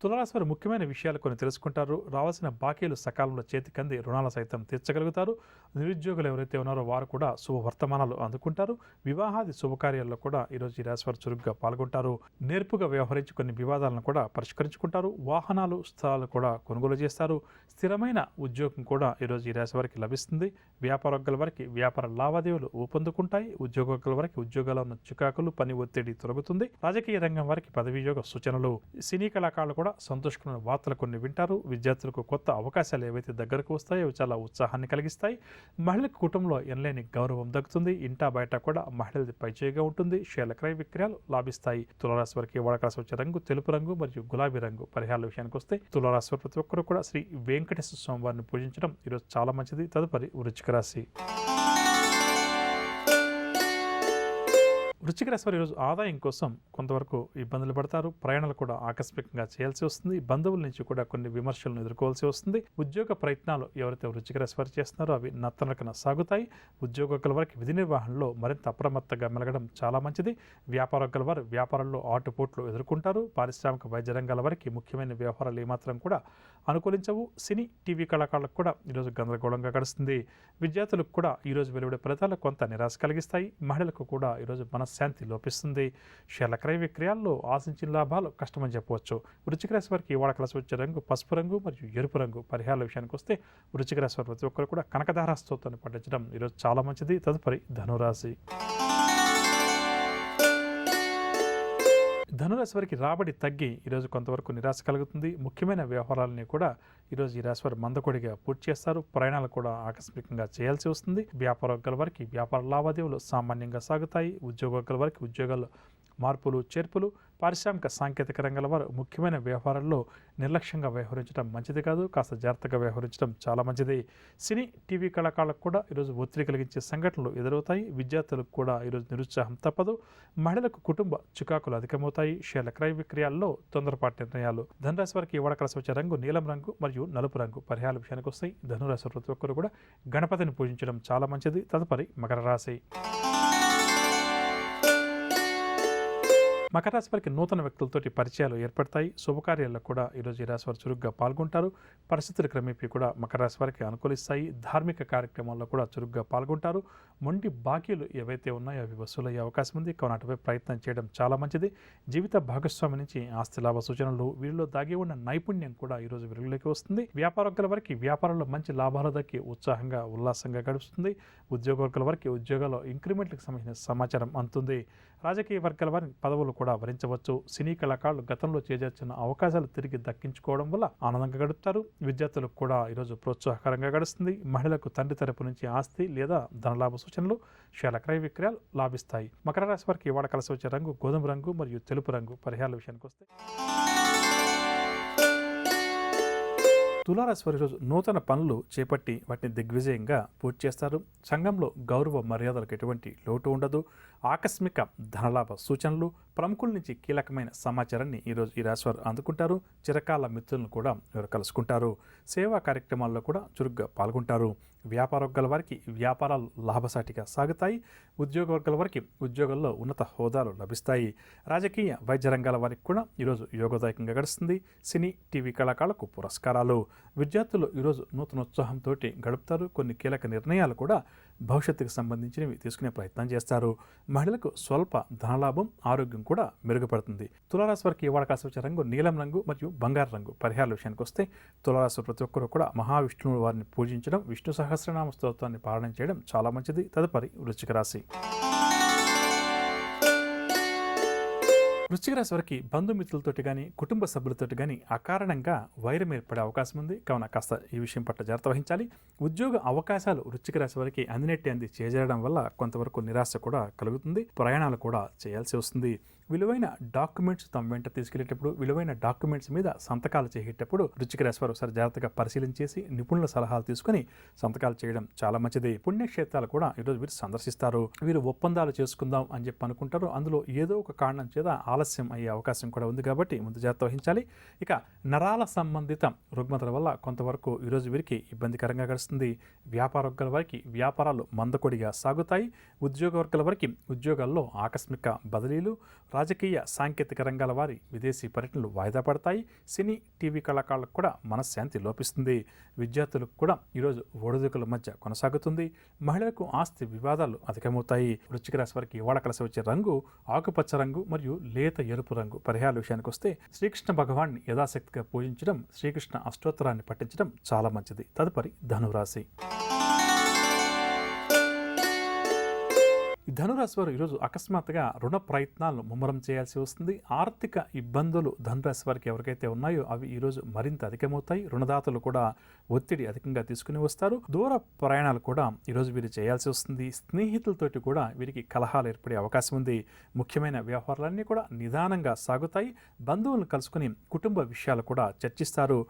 తులారాశి వారు ముఖ్యమైన విషయాలు కొన్ని తెలుసుకుంటారు. రావాల్సిన బాకీలు సకాలంలో చేతికంది రుణాలు సైతం తీర్చగలుగుతారు. నిరుద్యోగులు ఎవరైతే ఉన్నారో వారు కూడా శుభవర్తమానాలు అందుకుంటారు. వివాహాది శుభకార్యాల్లో కూడా ఈరోజు ఈ రాశి వారు చురుగ్గా పాల్గొంటారు. నేర్పుగా వ్యవహరించి కొన్ని వివాదాలను కూడా పరిష్కరించుకుంటారు. వాహనాలు స్థలాలు కూడా కొనుగోలు చేస్తారు. స్థిరమైన ఉద్యోగం కూడా ఈరోజు ఈ రాశి వారికి లభిస్తుంది. వ్యాపారవర్గాల వారికి వ్యాపార లావాదేవీలు ఊపందుకుంటాయి. ఉద్యోగవర్గాల వారికి ఉద్యోగాల్లో ఉన్న చికాకులు పని ఒత్తిడి తొలగుతుంది. రాజకీయ రంగం వారికి పదవీయోగ సూచనలు. సినీ కళాకారులు కూడా సంతోషకరమైన వార్తలు కొన్ని వింటారు. విద్యార్థులకు కొత్త అవకాశాలు ఏవైతే దగ్గరకు వస్తాయో అవి చాలా ఉత్సాహాన్ని కలిగిస్తాయి. మహిళలకు కుటుంబంలో ఎనలేని గౌరవం దక్కుతుంది. ఇంటా బయట కూడా మహిళలది పైచేయిగా ఉంటుంది. షేర్ల క్రయ విక్రయాలు లాభిస్తాయి. తులారాశి వారికి వాడకాల్సి వచ్చే రంగు తెలుపు రంగు మరియు గులాబీ రంగు. పరిహారాల విషయానికి వస్తే తులారాశి వారు ప్రతి ఒక్కరు కూడా శ్రీ వెంకటేశ్వర స్వామి వారిని పూజించడం ఈరోజు చాలా మంచిది. తదుపరి వృశ్చిక రాశి. వృశ్చిక రాశి వారు ఈరోజు ఆదాయం కోసం కొంతవరకు ఇబ్బందులు పడతారు. ప్రయాణాలు కూడా ఆకస్మికంగా చేయాల్సి వస్తుంది. బంధువుల నుంచి కూడా కొన్ని విమర్శలను ఎదుర్కోవాల్సి వస్తుంది. ఉద్యోగ ప్రయత్నాలు ఎవరైతే వృశ్చిక రాశి వారు చేస్తున్నారో అవి నత్తనకన సాగుతాయి. ఉద్యోగస్తుల వారికి విధి నిర్వహణలో మరింత అప్రమత్తంగా మెలగడం చాలా మంచిది. వ్యాపారస్తుల వారు వ్యాపారంలో ఆటుపోట్లు ఎదుర్కొంటారు. పారిశ్రామిక వైద్య రంగాల వారికి ముఖ్యమైన వ్యవహారాలు ఏమాత్రం కూడా అనుకూలించవు. సినీ టీవీ కళాకారులకు కూడా ఈరోజు గందరగోళంగా గడుస్తుంది. విద్యార్థులకు కూడా ఈరోజు వెలువడే ఫలితాలు కొంత నిరాశ కలిగిస్తాయి. మహిళలకు కూడా ఈరోజు మనశ్శాంతి లోపిస్తుంది. షేర్ల క్రయ విక్రయాల్లో ఆశించిన లాభాలు కష్టమని చెప్పవచ్చు. వృశ్చిక రాశి వారికి వాడకలసి వచ్చే రంగు పసుపు రంగు మరియు ఎరుపు రంగు. పరిహారాల విషయానికి వస్తే వృశ్చిక రాశి వారు ప్రతి ఒక్కరు కూడా కనకధార స్తోత్రాన్ని పఠించడం ఈరోజు చాలా మంచిది. తదుపరి ధనురాశి. ధనురాశి వారికి రాబడి తగ్గి ఈరోజు కొంతవరకు నిరాశ కలుగుతుంది. ముఖ్యమైన వ్యవహారాలని కూడా ఈరోజు ఈ రాశి వారు మందకొడిగా పూర్తి చేస్తారు. ప్రయాణాలు కూడా ఆకస్మికంగా చేయాల్సి వస్తుంది. వ్యాపారవర్గాల వారికి వ్యాపార లావాదేవీలు సామాన్యంగా సాగుతాయి. ఉద్యోగవర్గాల వారికి ఉద్యోగాల్లో మార్పులు చేర్పులు. పారిశ్రామిక సాంకేతిక రంగాల వారు ముఖ్యమైన వ్యవహారాల్లో నిర్లక్ష్యంగా వ్యవహరించడం మంచిది కాదు. కాస్త జాగ్రత్తగా వ్యవహరించడం చాలా మంచిది. సినీ టీవీ కళాకారులకు కూడా ఈరోజు ఒత్తిడి కలిగించే సంఘటనలు ఎదురవుతాయి. విద్యార్థులకు కూడా ఈరోజు నిరుత్సాహం తప్పదు. మహిళలకు కుటుంబ చికాకులు అధికమవుతాయి. షేర్ల క్రయ విక్రయాల్లో తొందరపాటు నిర్ణయాలు. ధనురాశి వారికి వాడకలసి వచ్చే రంగు నీలం రంగు మరియు నలుపు రంగు. పరిహారాల విషయానికి వస్తాయి. ధనురాశి ప్రతి ఒక్కరు కూడా గణపతిని పూజించడం చాలా మంచిది. తదుపరి మకర రాశి. మకర రాశి వారికి నూతన వ్యక్తులతోటి పరిచయాలు ఏర్పడతాయి. శుభకార్యాల్లో కూడా ఈరోజు ఈ రాశి వారు చురుగ్గా పాల్గొంటారు. పరిస్థితులు క్రమేపీ కూడా మకర రాశి వారికి అనుకూలిస్తాయి. ధార్మిక కార్యక్రమాల్లో కూడా చురుగ్గా పాల్గొంటారు. మొండి బాకీలు ఏవైతే ఉన్నాయో అవి వసూలయ్యే అవకాశం ఉంది. కావున అటుపై ప్రయత్నం చేయడం చాలా మంచిది. జీవిత భాగస్వామి నుంచి ఆస్తి లాభ సూచనలు. వీరిలో దాగి ఉన్న నైపుణ్యం కూడా ఈరోజు వెలుగులోకి వస్తుంది. వ్యాపారవర్గాల వారికి వ్యాపారంలో మంచి లాభాలు దక్కి ఉత్సాహంగా ఉల్లాసంగా గడుస్తుంది. ఉద్యోగవర్గాల వారికి ఉద్యోగాల్లో ఇంక్రిమెంట్లకు సంబంధించిన సమాచారం అందుతుంది. రాజకీయ వర్గాల వారి పదవులు కూడా వరించవచ్చు. సినీ కళాకారులు గతంలో చేజార్చిన అవకాశాలు తిరిగి దక్కించుకోవడం వల్ల ఆనందంగా గడుపుతారు. విద్యార్థులకు కూడా ఈరోజు ప్రోత్సాహకరంగా గడుస్తుంది. మహిళలకు తండ్రి తరపు నుంచి ఆస్తి లేదా ధనలాభ సూచనలు. షేర్ల క్రయ విక్రయాలు లాభిస్తాయి. మకర రాశి వారికి వాడకలసి వచ్చే రంగు గోధుమ రంగు మరియు తెలుపు రంగు. పరిహారాల విషయానికి వస్తే తులారాశి వారి రోజు నూతన పనులు చేపట్టి వాటిని దిగ్విజయంగా పూర్తి చేస్తారు. సంఘంలో గౌరవ మర్యాదలకు ఎటువంటి లోటు ఉండదు. ఆకస్మిక ధనలాభ సూచనలు. ప్రముఖుల నుంచి కీలకమైన సమాచారాన్ని ఈరోజు ఈ రాశి వారు అందుకుంటారు. చిరకాల మిత్రులను కూడా ఎవరు కలుసుకుంటారు. సేవా కార్యక్రమాల్లో కూడా చురుగ్గా పాల్గొంటారు. వ్యాపారవర్గాల వారికి వ్యాపారాలు లాభసాటిగా సాగుతాయి. ఉద్యోగవర్గాల వారికి ఉద్యోగాల్లో ఉన్నత హోదాలు లభిస్తాయి. రాజకీయ వైద్య రంగాల వారికి కూడా ఈరోజు యోగదాయకంగా గడుస్తుంది. సినీ టీవీ కళాకారులకు పురస్కారాలు. విద్యార్థులు ఈరోజు నూతన ఉత్సాహంతో గడుపుతారు. కొన్ని కీలక నిర్ణయాలు కూడా భవిష్యత్తుకు సంబంధించినవి తీసుకునే ప్రయత్నం చేస్తారు. మహిళలకు స్వల్ప ధనలాభం. ఆరోగ్యం కూడా మెరుగుపడుతుంది. తులారాశి వారికి వాడకాల్సి వచ్చే రంగు నీలం రంగు మరియు బంగారు రంగు. పరిహారాల విషయానికి వస్తే తులారాశి ప్రతి ఒక్కరు కూడా మహావిష్ణువు వారిని పూజించడం, విష్ణు సహస్రనామ స్తోత్రాన్ని పాలన చేయడం చాలా మంచిది. తదుపరి వృశ్చిక రాశి. వృశ్చిక రాశి వారికి బంధుమిత్రులతోటి కానీ కుటుంబ సభ్యులతోటి కానీ అకారణంగా వైరం ఏర్పడే అవకాశం ఉంది. కావున కాస్త ఈ విషయం పట్ల జాగ్రత్త వహించాలి. ఉద్యోగ అవకాశాలు వృశ్చిక రాశి వారికి అందినట్టు అంది చేజరడం వల్ల కొంతవరకు నిరాశ కూడా కలుగుతుంది. ప్రయాణాలు కూడా చేయాల్సి వస్తుంది. విలువైన డాక్యుమెంట్స్ తమ వెంట తీసుకెళ్లేటప్పుడు, విలువైన డాక్యుమెంట్స్ మీద సంతకాలు చేసేటప్పుడు వృశ్చిక రాశి వారు ఒకసారి జాగ్రత్తగా పరిశీలించేసి నిపుణుల సలహాలు తీసుకుని సంతకాలు చేయడం చాలా మంచిది. పుణ్యక్షేత్రాలు కూడా ఈరోజు వీరు సందర్శిస్తారు. వీరు ఒప్పందాలు చేసుకుందాం అని చెప్పి అనుకుంటారు. అందులో ఏదో ఒక కారణం చేత ఆలస్యం అయ్యే అవకాశం కూడా ఉంది కాబట్టి ముందు జాగ్రత్త వహించాలి. ఇక నరాల సంబంధిత రుగ్మతల వల్ల కొంతవరకు ఈరోజు వీరికి ఇబ్బందికరంగా గడుస్తుంది. వ్యాపార వర్గాల వారికి వ్యాపారాలు మందకొడిగా సాగుతాయి. ఉద్యోగ వర్గాల వారికి ఉద్యోగాల్లో ఆకస్మిక బదిలీలు, రాజకీయ సాంకేతిక రంగాల వారి విదేశీ పర్యటనలు వాయిదా పడతాయి. సినీ టీవీ కళాకారులకు కూడా మనశ్శాంతి లోపిస్తుంది. విద్యార్థులకు కూడా ఈరోజు ఒడిదుడుకుల మధ్య కొనసాగుతుంది. మహిళలకు ఆస్తి వివాదాలు అధికమవుతాయి. వృశ్చిక రాశి వారికి ఇవాళ కలిసి వచ్చే రంగు ఆకుపచ్చ రంగు మరియు లేత ఎరుపు రంగు. పరిహారాల విషయానికి వస్తే శ్రీకృష్ణ భగవాన్ని యథాశక్తిగా పూజించడం, శ్రీకృష్ణ అష్టోత్తరాన్ని పఠించడం చాలా మంచిది. తదుపరి ధనురాశి. ఈ ధనురాశి వారు ఈరోజు అకస్మాత్తుగా రుణ ప్రయత్నాలను ముమ్మరం చేయాల్సి వస్తుంది. ఆర్థిక ఇబ్బందులు ధనురాశి వారికి ఎవరికైతే ఉన్నాయో అవి ఈరోజు మరింత అధికమవుతాయి. రుణదాతలు కూడా ఒత్తిడి అధికంగా తీసుకుని వస్తారు. దూర ప్రయాణాలు కూడా ఈరోజు వీరు చేయాల్సి వస్తుంది. స్నేహితులతోటి కూడా వీరికి కలహాలు ఏర్పడే అవకాశం ఉంది. ముఖ్యమైన వ్యవహారాలన్నీ కూడా నిదానంగా సాగుతాయి. బంధువులను కలుసుకుని కుటుంబ విషయాలు కూడా చర్చిస్తారు.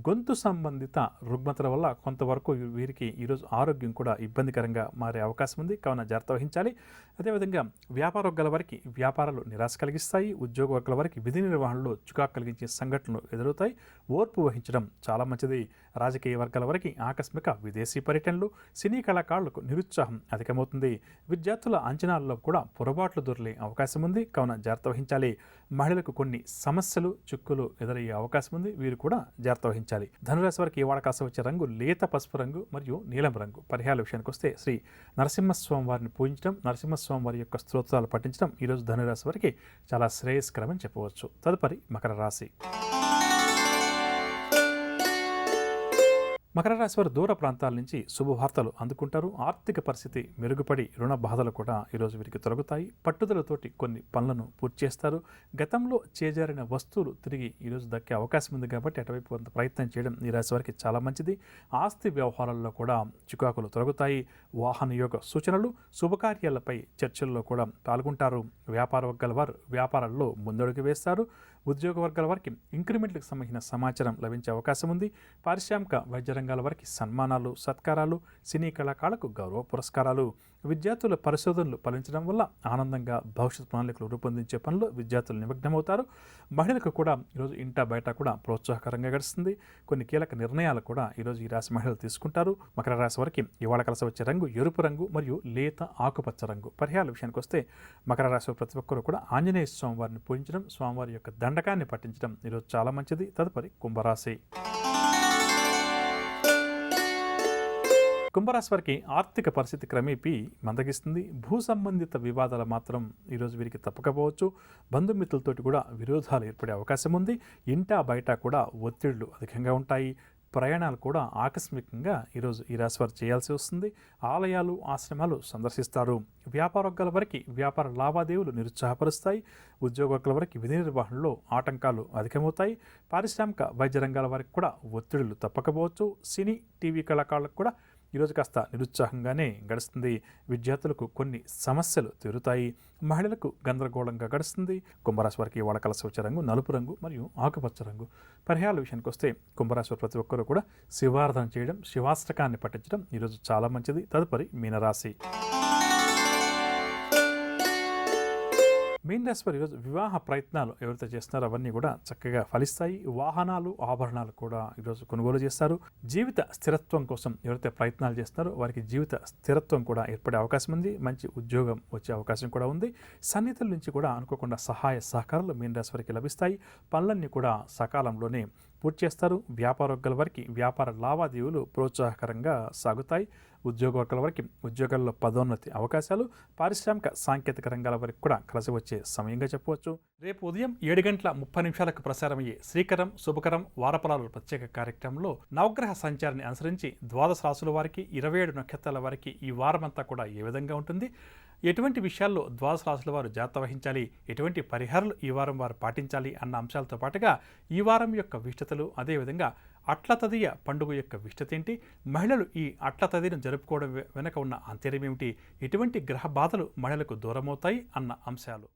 గొంతు సంబంధిత రుగ్మతల వల్ల కొంతవరకు వీరికి ఈరోజు ఆరోగ్యం కూడా ఇబ్బందికరంగా మారే అవకాశం ఉంది. కావున జాగ్రత్త వహించాలి. అదేవిధంగా వ్యాపార వర్గాల వారికి వ్యాపారాలు నిరాశ కలిగిస్తాయి. ఉద్యోగ వర్గాల వారికి విధి నిర్వహణలో చికాకు కలిగించే సంఘటనలు ఎదురవుతాయి. ఓర్పు వహించడం చాలా మంచిది. రాజకీయ వర్గాల వారికి ఆకస్మిక విదేశీ పర్యటనలు, సినీ కళాకారులకు నిరుత్సాహం అధికమవుతుంది. విద్యార్థుల అంచనాల్లో కూడా పొరపాట్లు దొరికే అవకాశం ఉంది. కావున జాగ్రత్త వహించాలి. మహిళలకు కొన్ని సమస్యలు, చిక్కులు ఎదురయ్యే అవకాశం ఉంది. వీరు కూడా జాగ్రత్త వహించాలి. ధనురాశి వారికి ఇవాళ కాస్త వచ్చే రంగు లేత పసుపు రంగు మరియు నీలం రంగు. పరిహారాల విషయానికి వస్తే శ్రీ నరసింహస్వామి వారిని పూజించడం, నరసింహస్వామి వారి యొక్క స్తోత్రాలు పఠించడం ఈరోజు ధనురాశి వారికి చాలా శ్రేయస్కరమని చెప్పవచ్చు. తదుపరి మకర రాశి. మకర రాశి వారు దూర ప్రాంతాల నుంచి శుభవార్తలు అందుకుంటారు. ఆర్థిక పరిస్థితి మెరుగుపడి రుణ బాధలు కూడా ఈరోజు వీరికి తొలగుతాయి. పట్టుదలతోటి కొన్ని పనులను పూర్తి చేస్తారు. గతంలో చేజారిన వస్తువులు తిరిగి ఈరోజు దక్కే అవకాశం ఉంది కాబట్టి అటువైపు కొంత ప్రయత్నం చేయడం ఈ రాశి వారికి చాలా మంచిది. ఆస్తి వ్యవహారాల్లో కూడా చికాకులు తొలగుతాయి. వాహన యోగ సూచనలు, శుభకార్యాలపై చర్చల్లో కూడా పాల్గొంటారు. వ్యాపార వర్గాల వారు వ్యాపారాల్లో ముందడుగు వేస్తారు. ఉద్యోగ వర్గాల వారికి ఇంక్రిమెంట్లకు సంబంధించిన సమాచారం లభించే అవకాశం ఉంది. పారిశ్రామిక వైద్య రంగాల వారికి సన్మానాలు, సత్కారాలు, సినీ కళాకారులకు గౌరవ పురస్కారాలు. విద్యార్థుల పరిశోధనలు ఫలించడం వల్ల ఆనందంగా భవిష్యత్ ప్రణాళికలు రూపొందించే పనులు విద్యార్థులు నిమగ్నమవుతారు. మహిళలకు కూడా ఈరోజు ఇంటా బయట కూడా ప్రోత్సాహకరంగా గడుస్తుంది. కొన్ని కీలక నిర్ణయాలు కూడా ఈరోజు ఈ రాశి మహిళలు తీసుకుంటారు. మకర రాశి వారికి ఇవాళ కలిసి వచ్చే రంగు ఎరుపు రంగు మరియు లేత ఆకుపచ్చ రంగు. పరిహారాల విషయానికి వస్తే మకర రాశి ప్రతి ఒక్కరు కూడా ఆంజనేయ స్వామి వారిని పూజించడం, స్వామివారి యొక్క దండకాన్ని పఠించడం ఈరోజు చాలా మంచిది. తదుపరి కుంభరాశి. కుంభరాశి వారికి ఆర్థిక పరిస్థితి క్రమేపీ మందగిస్తుంది. భూ సంబంధిత వివాదాలు మాత్రం ఈరోజు వీరికి తప్పకపోవచ్చు. బంధుమిత్రులతోటి కూడా విరోధాలు ఏర్పడే అవకాశం ఉంది. ఇంటా బయట కూడా ఒత్తిళ్లు అధికంగా ఉంటాయి. ప్రయాణాలు కూడా ఆకస్మికంగా ఈరోజు ఈ రాశి వారు చేయాల్సి వస్తుంది. ఆలయాలు, ఆశ్రమాలు సందర్శిస్తారు. వ్యాపార వర్గాల వారికి వ్యాపార లావాదేవీలు నిరుత్సాహపరుస్తాయి. ఉద్యోగ వర్గాల వారికి విధి నిర్వహణలో ఆటంకాలు అధికమవుతాయి. పారిశ్రామిక వైద్య రంగాల వారికి కూడా ఒత్తిడులు తప్పకపోవచ్చు. సినీ టీవీ కళాకారులకు కూడా ఈరోజు కాస్త నిరుత్సాహంగానే గడుస్తుంది. విద్యార్థులకు కొన్ని సమస్యలు తీరుతాయి. మహిళలకు గందరగోళంగా గడుస్తుంది. కుంభరాశి వారికి ఇవాళ కలిసి వచ్చే రంగు నలుపు రంగు మరియు ఆకుపచ్చ రంగు. పరిహారాల విషయానికి వస్తే కుంభరాశి వారు ప్రతి ఒక్కరూ కూడా శివారాధన చేయడం, శివాష్టకాన్ని పఠించడం ఈరోజు చాలా మంచిది. తదుపరి మీనరాశి. మీన రాశి వారు ఈరోజు వివాహ ప్రయత్నాలు ఎవరైతే చేస్తున్నారో అవన్నీ కూడా చక్కగా ఫలిస్తాయి. వాహనాలు, ఆభరణాలు కూడా ఈరోజు కొనుగోలు చేస్తారు. జీవిత స్థిరత్వం కోసం ఎవరైతే ప్రయత్నాలు చేస్తున్నారో వారికి జీవిత స్థిరత్వం కూడా ఏర్పడే అవకాశం ఉంది. మంచి ఉద్యోగం వచ్చే అవకాశం కూడా ఉంది. సన్నిహితుల నుంచి కూడా అనుకోకుండా సహాయ సహకారాలు మీన రాశి వారికి లభిస్తాయి. పనులన్నీ కూడా సకాలంలోనే పూర్తి చేస్తారు. వ్యాపార వర్గాల వారికి వ్యాపార లావాదేవీలు ప్రోత్సాహకరంగా సాగుతాయి. ఉద్యోగ వర్గాల వారికి ఉద్యోగాల్లో పదోన్నతి అవకాశాలు, పారిశ్రామిక సాంకేతిక రంగాల వరకు కూడా కలిసి వచ్చే సమయంగా చెప్పవచ్చు. రేపు ఉదయం 7:30 ప్రసారమయ్యే శ్రీకరం శుభకరం వారఫలాల ప్రత్యేక కార్యక్రమంలో నవగ్రహ సంచారాన్ని అనుసరించి ద్వాదశ రాశుల వారికి 27 నక్షత్రాల వారికి ఈ వారమంతా కూడా ఏ విధంగా ఉంటుంది, ఎటువంటి విషయాల్లో ద్వాదశ రాశుల వారు జాగ్రత్త వహించాలి, ఎటువంటి పరిహారాలు ఈ వారం వారు పాటించాలి అన్న అంశాలతో పాటుగా ఈ వారం యొక్క విశిష్టతలు, అదేవిధంగా అట్ల తదియ పండుగ యొక్క విశిష్టత ఏంటి, మహిళలు ఈ అట్ల తదియను జరుపుకోవడం వెనుక ఉన్న ఆంతర్యం ఏమిటి, ఎటువంటి గ్రహ బాధలు మహిళలకు దూరమవుతాయి అన్న అంశాలు